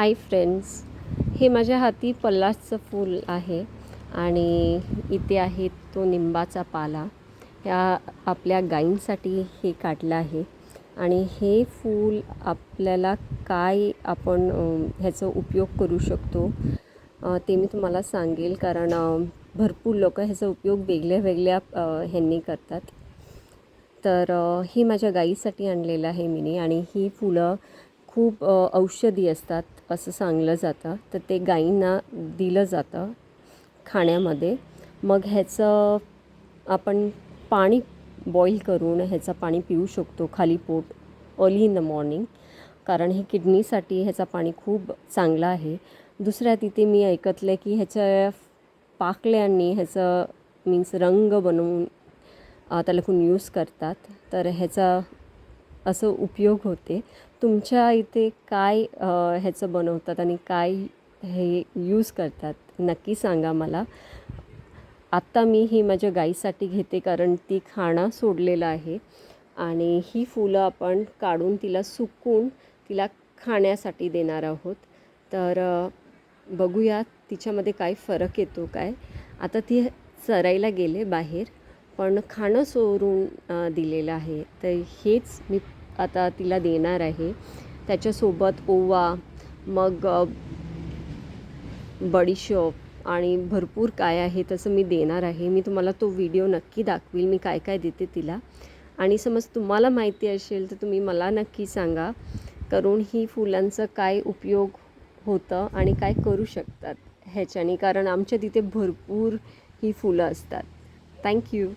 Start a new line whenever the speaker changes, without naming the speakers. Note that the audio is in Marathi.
हाय फ्रेंड्स, हे माझ्या हाती पलाशचं फूल आहे आणि इथे आहे तो निंबाचा पाला. ह्या आपल्या गायींसाठी हे काढलं आहे आणि हे फूल आपल्याला काय आपण ह्याचा उपयोग करू शकतो ते मी तुम्हाला सांगेल. कारण भरपूर लोक ह्याचा उपयोग वेगळ्या वेगळ्या ह्यांनी करतात. तर ही माझ्या गाईसाठी आणलेलं आहे मी आणि ही फुलं खूप औषधी असतात असं सांगलं जातं. तर ते गाईंना दिलं जातं खाण्यामध्ये. मग ह्याचं आपण पाणी बॉईल करून ह्याचं पाणी पिऊ शकतो खाली पोट अर्ली इन द मॉर्निंग, कारण हे किडनीसाठी ह्याचं पाणी खूप चांगलं आहे. दुसऱ्या तिथे मी ऐकतलं आहे की ह्याच्या पाकळ्यांनी ह्याचं मीन्स रंग बनवून त्याला कोण यूज करतात. तर ह्याचा असं उपयोग होते. तुमच्या इथे काय ह्याचं बनवतात आणि काय हे यूज करतात नक्की सांगा मला. आत्ता मी ही माझ्या गाईसाठी घेते कारण ती खाणं सोडलेलं आहे आणि ही फुलं आपण काढून तिला सुकवून तिला खाण्यासाठी देणार आहोत. तर बघूया तिच्यामध्ये काय फरक येतो काय. आता ती चरायला गेले बाहेर, पण खाणं सोडून दिलेलं आहे. तर हेच मी आता तिला देणार आहे. त्याच्यासोबत ओवा, मग बडीशोप आणि भरपूर काय आहे तसं मी देणार आहे. मी तुम्हाला तो व्हिडिओ नक्की दाखवील मी काय काय देते तिला. आणि समज तुम्हाला माहिती असेल तर तुम्ही मला नक्की सांगा, करून ही फुलांचं काय उपयोग होतं आणि काय करू शकतात ह्याच्याने, कारण आमच्या तिथे भरपूर ही फुलं असतात. थँक्यू.